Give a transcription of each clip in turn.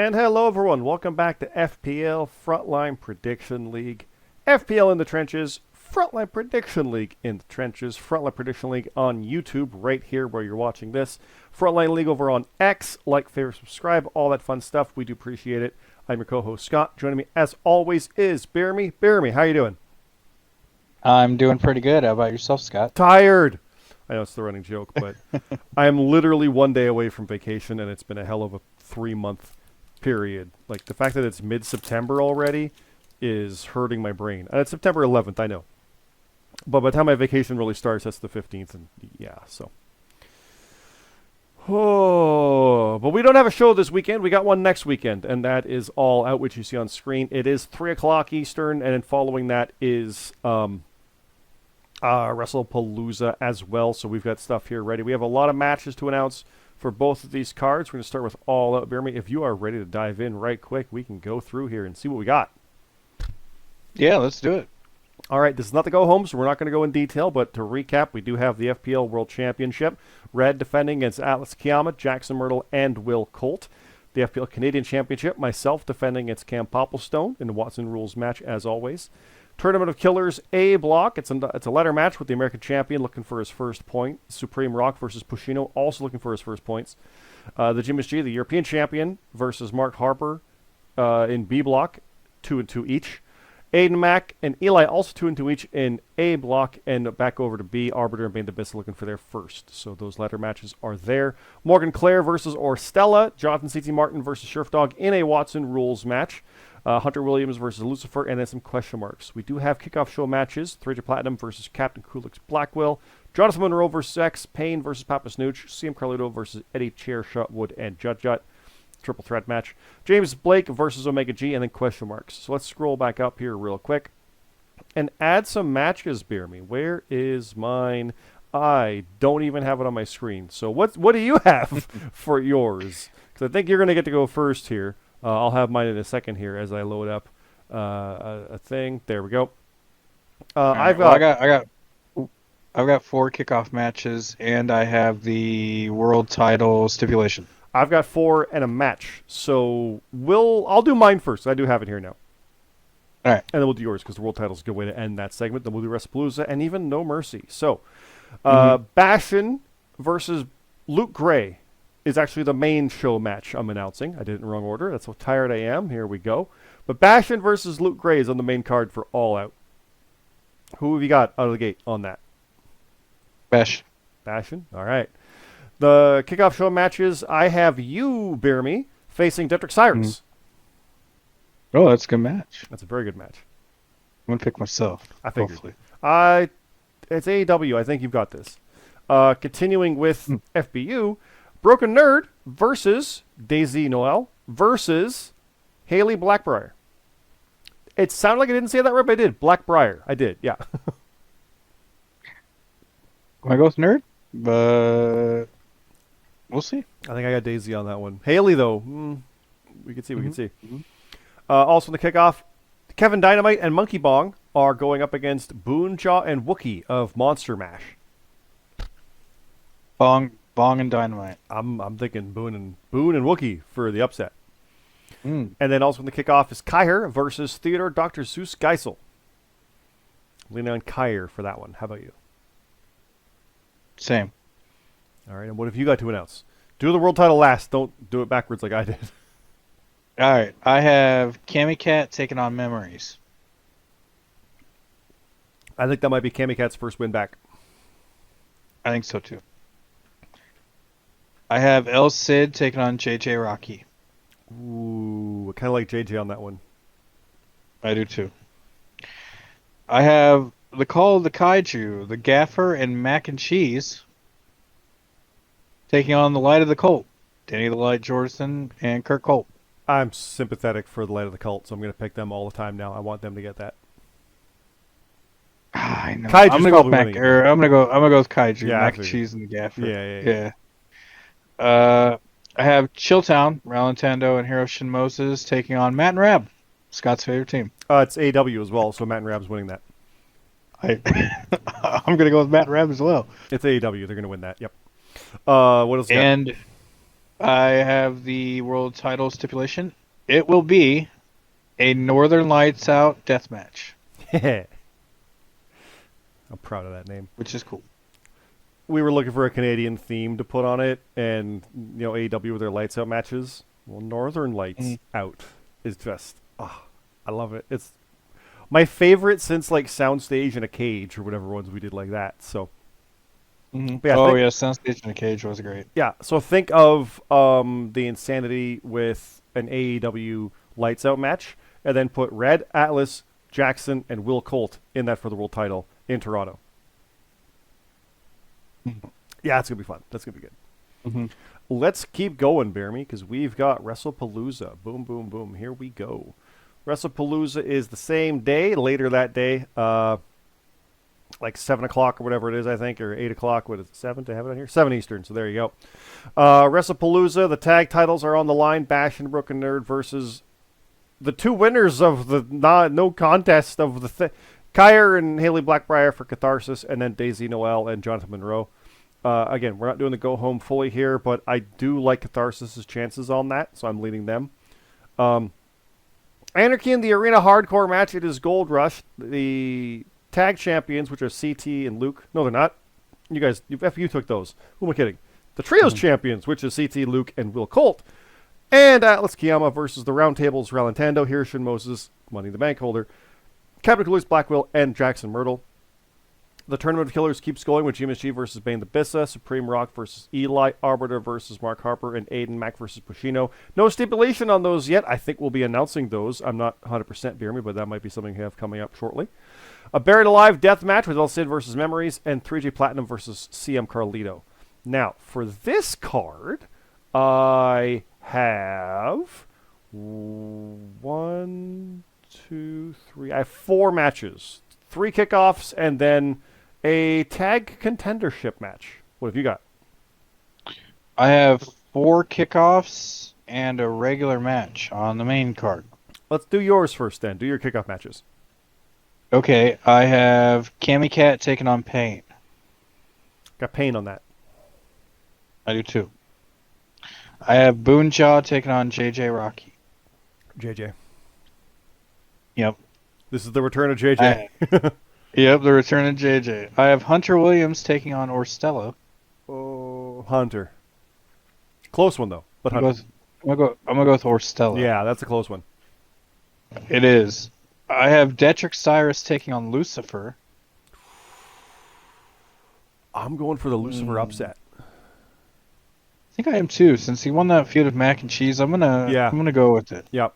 And hello, everyone. Welcome back to FPL Frontline Prediction League. FPL in the trenches, Frontline Prediction League in the trenches, Frontline Prediction League on YouTube, right here where you're watching this. Frontline League over on X. Like, favorite, subscribe, all that fun stuff. We do appreciate it. I'm your co-host, Scott. Joining me, as always, is BeerMe. BeerMe, how you doing? I'm doing pretty good. How about yourself, Scott? Tired. I know it's the running joke, but I am literally 1 day away from vacation, and it's been a hell of a 3-month period. Like, the fact that it's mid-September already is hurting my brain. And it's September 11th, I know. But by the time my vacation really starts, that's the 15th, and yeah, so. Oh, but we don't have a show this weekend. We got one next weekend, and that is All Out, which you see on screen. It is 3 o'clock Eastern, and then following that is Wrestlepalooza as well, so we've got stuff here ready. We have a lot of matches to announce for both of these cards. We're going to start with All Out. BeerMe, if you are ready to dive in right quick, we can go through here and see what we got. Yeah, let's do it. All right, this is not the go-home, so we're not going to go in detail, but to recap, we do have the FPL World Championship. Red defending against Atlas Kiama, Jackson Myrtle, and Will Colt. The FPL Canadian Championship, myself defending against Cam Popplestone in the Watson Rules match, as always. Tournament of Killers A block. It's a ladder match with the American champion looking for his first point. Supreme Rock versus Pushino, also looking for his first points. The Jimis G, the European champion, versus Mark Harper in B block, 2-2 each. Aiden Mack and Eli also 2-2 each in A block, and back over to B. Arbiter and Bane the Abyss looking for their first. So those ladder matches are there. Morgan Clare versus Orstella. Jonathan C.T. Martin versus Sheriff Dog in a Watson Rules match. Hunter Williams versus Lucifer, and then some question marks. We do have kickoff show matches. 300 Platinum versus Captain Kulix Blackwell. Jonathan Monroe versus X. Payne versus Papa Snooch. CM Carlito versus Eddie Chair, Shotwood, and Jut Jut. Triple threat match. James Blake versus Omega G, and then question marks. So let's scroll back up here real quick and add some matches, BeerMe. Where is mine? I don't even have it on my screen. So what do you have for yours? Because I think you're going to get to go first here. I'll have mine in a second here as I load up a thing. There we go. Right, I've got 4 kickoff matches, and I have the world title stipulation. I've got 4 and a match. So I'll do mine first. I do have it here now. All right. And then we'll do yours because the world title is a good way to end that segment. Then we'll do Wrestlepalooza and even No Mercy. So Bastion versus Luke Gray is actually the main show match I'm announcing. I did it in the wrong order. That's how tired I am. Here we go. But Bastion versus Luke Gray is on the main card for All Out. Who have you got out of the gate on that? Bastion? All right. The kickoff show matches, I have you, BeerMe, facing Detrick Cyrus. Oh, that's a good match. That's a very good match. I'm going to pick myself. I figured. Hopefully. It's AEW. I think you've got this. Continuing with FBU, Broken Nerd versus Daisy Noel versus Haley Blackbriar. It sounded like I didn't say that right, but I did. Blackbriar. I did, yeah. I go with Nerd, but we'll see. I think I got Daisy on that one. Haley, though, we can see. Also in the kickoff, Kevin Dynamite and Monkey Bong are going up against Boonjaw and Wookie of Monster Mash. Bong and Dynamite. I'm thinking Boone and Wookie for the upset. Mm. And then also in the kickoff is Kyer versus Theodore Dr. Zeus Geisel. Leaning on Kyer for that one. How about you? Same. All right, and what have you got to announce? Do the world title last. Don't do it backwards like I did. All right. I have Cammy Cat taking on Memories. I think that might be Cammy Cat's first win back. I think so, too. I have El Cid taking on JJ Rocky. Ooh, I kind of like JJ on that one. I do, too. I have the Call of the Kaiju, the Gaffer, and Mac and Cheese taking on the Light of the Cult. Danny the Light Jordison and Kurt Colt. I'm sympathetic for the Light of the Cult, so I'm going to pick them all the time now. I want them to get that. I know. Kaiju's I'm gonna go with Kaiju, Yeah, Mac and Cheese, and the Gaffer. Yeah. I have Chilltown, Ralentando, and Hiroshi Moses taking on Matt and Rab, Scott's favorite team. It's AW as well, so Matt and Rab's winning that. I'm gonna go with Matt and Rab as well. It's AEW. They're going to win that. Yep. What else? And I have the world title stipulation. It will be a Northern Lights Out death match. I'm proud of that name. Which is cool. We were looking for a Canadian theme to put on it, and AEW with their Lights Out matches. Well, Northern Lights Out is just, I love it. It's my favorite since like Soundstage in a Cage or whatever ones we did like that. So, yeah, Soundstage in a Cage was great. Yeah, so think of the insanity with an AEW Lights Out match, and then put Red, Atlas, Jackson, and Will Colt in that for the world title in Toronto. Yeah, it's going to be fun. That's going to be good. Let's keep going, BeerMe, because we've got Wrestlepalooza. Boom, boom, boom. Here we go. Wrestlepalooza is the same day, later that day, like 7 o'clock or whatever it is, I think, or 8 o'clock. What is it, 7 to have it on here? 7 Eastern, so there you go. Wrestlepalooza, the tag titles are on the line. Bash and Broken Nerd versus the two winners of the no contest of the Kyer and Haley Blackbriar for Catharsis, and then Daisy Noel and Jonathan Monroe. Again, we're not doing the go home fully here, but I do like Catharsis' chances on that, so I'm leading them. Anarchy in the Arena hardcore match. It is Gold Rush. The tag champions, which are CT and Luke. No, they're not. You guys, you took those. Who am I kidding? The Trios champions, which is CT, Luke, and Will Colt. And Atlas Kiyama versus the Roundtables, Ralantando, Hirshin Moses, Money in the Bank holder, Captain Coolidge, Blackwell, and Jackson Myrtle. The Tournament of Killers keeps going with GMSG versus Bane the Bissa, Supreme Rock versus Eli, Arbiter versus Mark Harper, and Aiden Mack versus Pushino. No stipulation on those yet. I think we'll be announcing those. I'm not 100% BeerMe, but that might be something we have coming up shortly. A Buried Alive death match with El Cid versus Memories, and 3G Platinum versus CM Carlito. Now, for this card, I have 1, 2, 3. I have 4 matches. 3 kickoffs, and then a tag contendership match. What have you got? I have 4 kickoffs and a regular match on the main card. Let's do yours first then. Do your kickoff matches. Okay, I have Cammy Cat taking on Pain. Got Pain on that. I do too. I have Boonjaw taking on JJ Rocky. JJ. Yep. This is the return of JJ. Yep, the return of JJ. I have Hunter Williams taking on Orstello. Oh, Hunter. Close one though, but I'm Hunter. gonna go with Orstello. Yeah, that's a close one. It is. I have Detrick Cyrus taking on Lucifer. I'm going for the Lucifer upset. I think I am too. Since he won that feud of Mac and Cheese, I'm gonna go with it. Yep.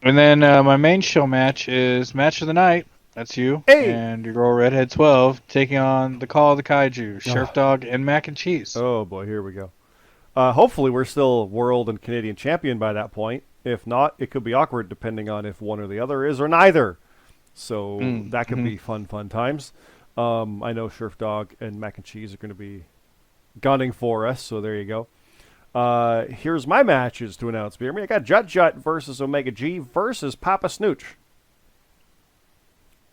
And then my main show match is Match of the Night. That's you. Hey! And your girl Redhead 12 taking on the Call of the Kaiju, Sheriff Dog, and Mac and Cheese. Oh boy, here we go. Hopefully we're still world and Canadian champion by that point. If not, it could be awkward depending on if one or the other is or neither. So that could be fun times. I know Sheriff Dog and Mac and Cheese are going to be gunning for us, so there you go. Here's my matches to announce, BeerMe. I got Jut versus Omega G versus Papa Snooch.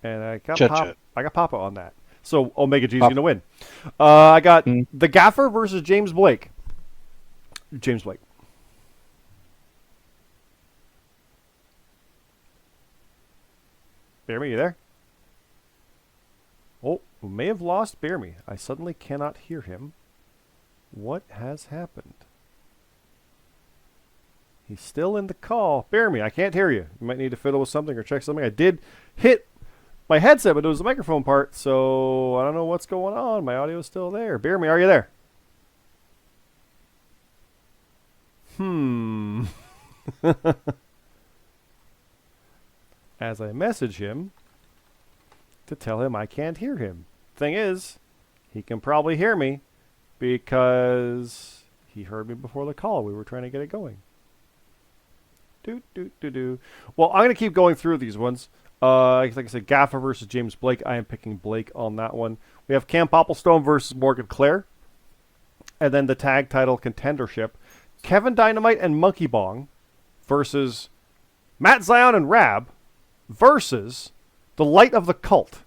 And I got Papa on that. So Omega G's going to win. I got the Gaffer versus James Blake. James Blake. BeerMe, you there? Oh, we may have lost BeerMe. I suddenly cannot hear him. What has happened? He's still in the call. BeerMe, I can't hear you. You might need to fiddle with something or check something. I did hit my headset, but it was the microphone part, so I don't know what's going on. My audio is still there. BeerMe, are you there? As I message him to tell him I can't hear him. Thing is, he can probably hear me because he heard me before the call. We were trying to get it going. Well, I'm going to keep going through these ones. Like I said, Gaffer versus James Blake. I am picking Blake on that one. We have Cam Popplestone versus Morgan Clare. And then the tag title contendership. Kevin Dynamite and Monkey Bong versus Matt Zion and Rab versus the Light of the Cult.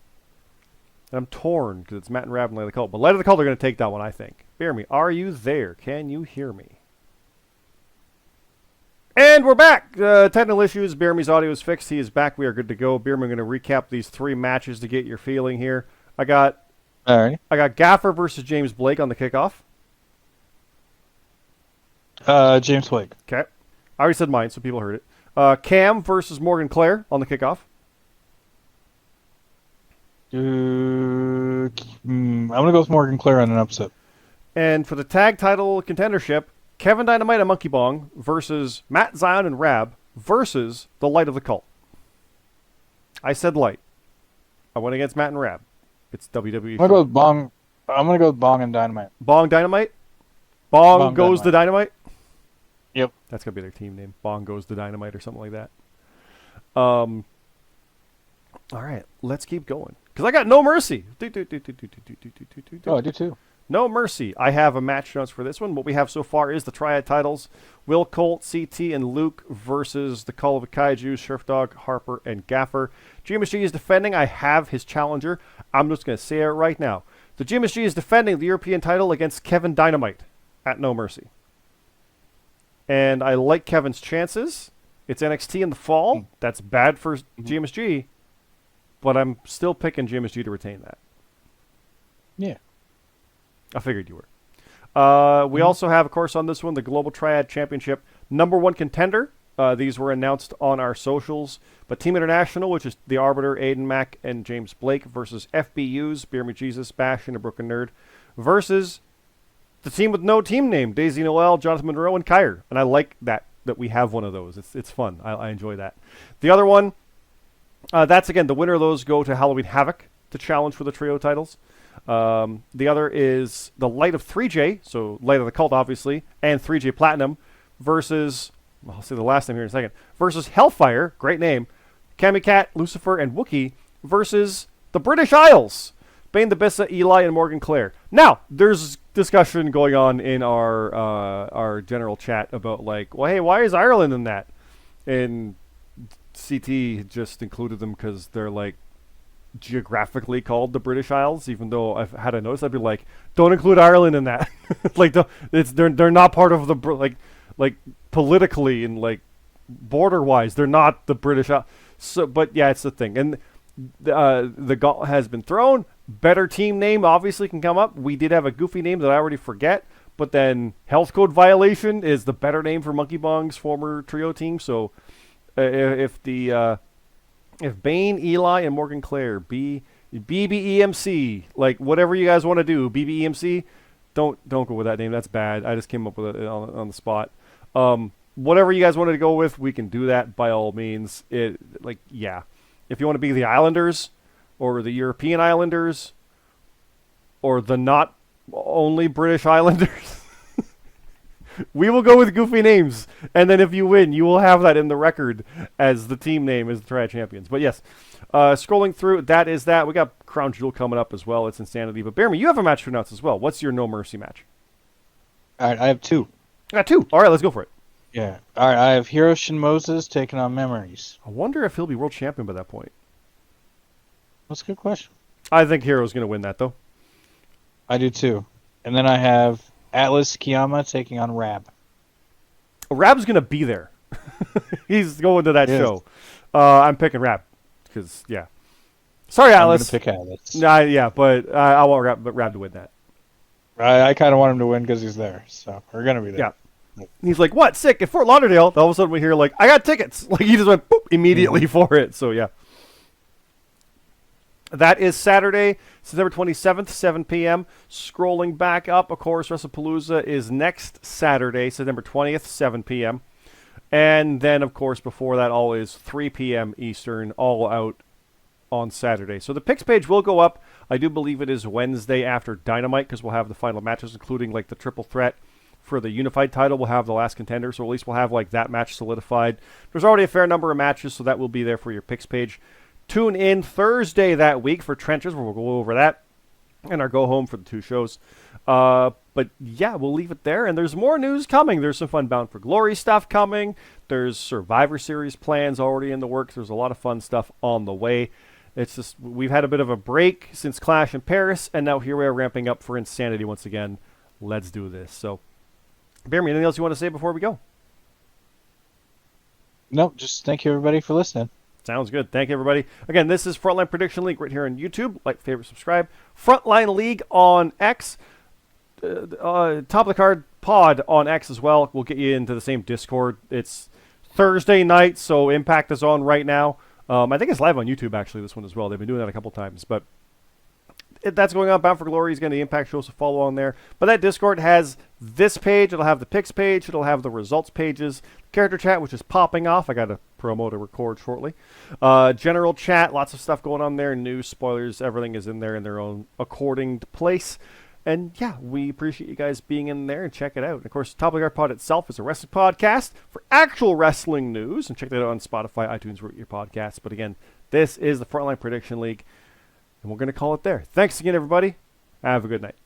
And I'm torn because it's Matt and Rab and Light of the Cult. But Light of the Cult are going to take that one, I think. BeerMe, are you there? Can you hear me? And we're back. Technical issues. BeerMe's audio is fixed. He is back. We are good to go. BeerMe, I'm going to recap these 3 matches to get your feeling here. I got Gaffer versus James Blake on the kickoff. James Blake. Okay. I already said mine, so people heard it. Cam versus Morgan Claire on the kickoff. I'm going to go with Morgan Claire on an upset. And for the tag title contendership, Kevin Dynamite and Monkey Bong versus Matt Zion and Rab versus the Light of the Cult. I said Light. I went against Matt and Rab. It's WWE. I'm going to go with Bong. I'm going to go with Bong and Dynamite. Bong Dynamite? Bong goes the Dynamite? Yep. That's going to be their team name. Bong goes the Dynamite or something like that. All right. Let's keep going. Because I got No Mercy. Oh, I do too. No Mercy. I have a match notes for this one. What we have so far is the Triad titles. Will Colt, CT, and Luke versus the Call of the Kaiju, Surf Dog, Harper, and Gaffer. GMSG is defending. I have his challenger. I'm just going to say it right now. The GMSG is defending the European title against Kevin Dynamite at No Mercy. And I like Kevin's chances. It's NXT in the fall. That's bad for GMSG. But I'm still picking GMSG to retain that. Yeah. I figured you were. We also have, of course, on this one, the Global Triad Championship #1 contender. These were announced on our socials. But Team International, which is the Arbiter, Aiden Mack, and James Blake, versus FBUs, BeerMe Jesus, Bash, and a Broken Nerd, versus the team with no team name, Daisy Noel, Jonathan Monroe, and Kyre. And I like that we have one of those. It's fun. I enjoy that. The other one, that's, again, the winner of those go to Halloween Havoc to challenge for the trio titles. The other is the Light of 3J, so Light of the Cult, obviously, and 3J Platinum versus, I'll say the last name here in a second, versus Hellfire, great name, Kamikat, Lucifer, and Wookiee versus the British Isles, Bane the Bissa, Eli, and Morgan Claire. Now, there's discussion going on in our general chat about, like, well, hey, why is Ireland in that? And CT just included them because they're, like, geographically called the British Isles, even though I've had a notice, I'd be like, don't include Ireland in that. Like, they're not part of the, like politically and, like, border-wise, they're not the British Isles. So, but yeah, it's the thing. And the gauntlet has been thrown. Better team name obviously can come up. We did have a goofy name that I already forget, but then Health Code Violation is the better name for Monkey Bong's former trio team. So if Bane, Eli, and Morgan Claire be BBEMC, like whatever you guys want to do, BBEMC, don't go with that name. That's bad. I just came up with it on the spot. Whatever you guys wanted to go with, we can do that by all means. Yeah. If you want to be the Islanders or the European Islanders or the not only British Islanders, we will go with goofy names. And then if you win, you will have that in the record as the team name as the Triad Champions. But yes, scrolling through, that is that. We got Crown Jewel coming up as well. It's Insanity. But BeerMe, you have a match to announce as well. What's your No Mercy match? All right, I have 2. I got 2. All right, let's go for it. Yeah. All right, I have Hiroshi Moses taking on Memories. I wonder if he'll be world champion by that point. That's a good question. I think Hiro's going to win that, though. I do too. And then I have Atlas Kiyama taking on Rab. Rab's going to be there. He's going to that show. I'm picking Rab. Because, yeah. Sorry, Atlas. I'm going to pick Atlas. Nah, yeah, but I want Rab to win that. I kind of want him to win because he's there. So we're going to be there. Yeah. He's like, what? Sick. At Fort Lauderdale. All of a sudden we hear, like, I got tickets. Like, he just went boop immediately for it. So, yeah. That is Saturday, September 27th, 7 p.m. Scrolling back up, of course, Wrestlepalooza is next Saturday, September 20th, 7 p.m. And then, of course, before that, all is 3 p.m. Eastern, all out on Saturday. So the picks page will go up. I do believe it is Wednesday after Dynamite because we'll have the final matches, including, like, the triple threat for the unified title. We'll have the last contender, so at least we'll have, like, that match solidified. There's already a fair number of matches, so that will be there for your picks page. Tune in Thursday that week for Trenches, where we'll go over that, and our go-home for the 2 shows. But, yeah, we'll leave it there. And there's more news coming. There's some fun Bound for Glory stuff coming. There's Survivor Series plans already in the works. There's a lot of fun stuff on the way. It's just we've had a bit of a break since Clash in Paris, and now here we are ramping up for Insanity once again let's do this. So, BeerMe, anything else you want to say before we go? Nope, just thank you everybody for listening. Sounds good. Thank you, everybody. Again, this is Frontline Prediction League right here on YouTube. Like, favorite, subscribe. Frontline League on X. Top of the card pod on X as well. We'll get you into the same Discord. It's Thursday night, so Impact is on right now. I think it's live on YouTube, actually, this one as well. They've been doing that a couple times. But that's going on. Bound for Glory is going to the Impact show, so follow on there. But that Discord has this page. It'll have the picks page. It'll have the results pages. Character chat, which is popping off. I got a promo to record shortly. General chat, lots of stuff going on there. News, spoilers, everything is in there in their own according place. And yeah, we appreciate you guys being in there and check it out. And of course, Top of the Card Pod itself is a wrestling podcast for actual wrestling news. And check that out on Spotify, iTunes, where you get your podcasts. But again, this is the Frontline Prediction League. And we're going to call it there. Thanks again, everybody. Have a good night.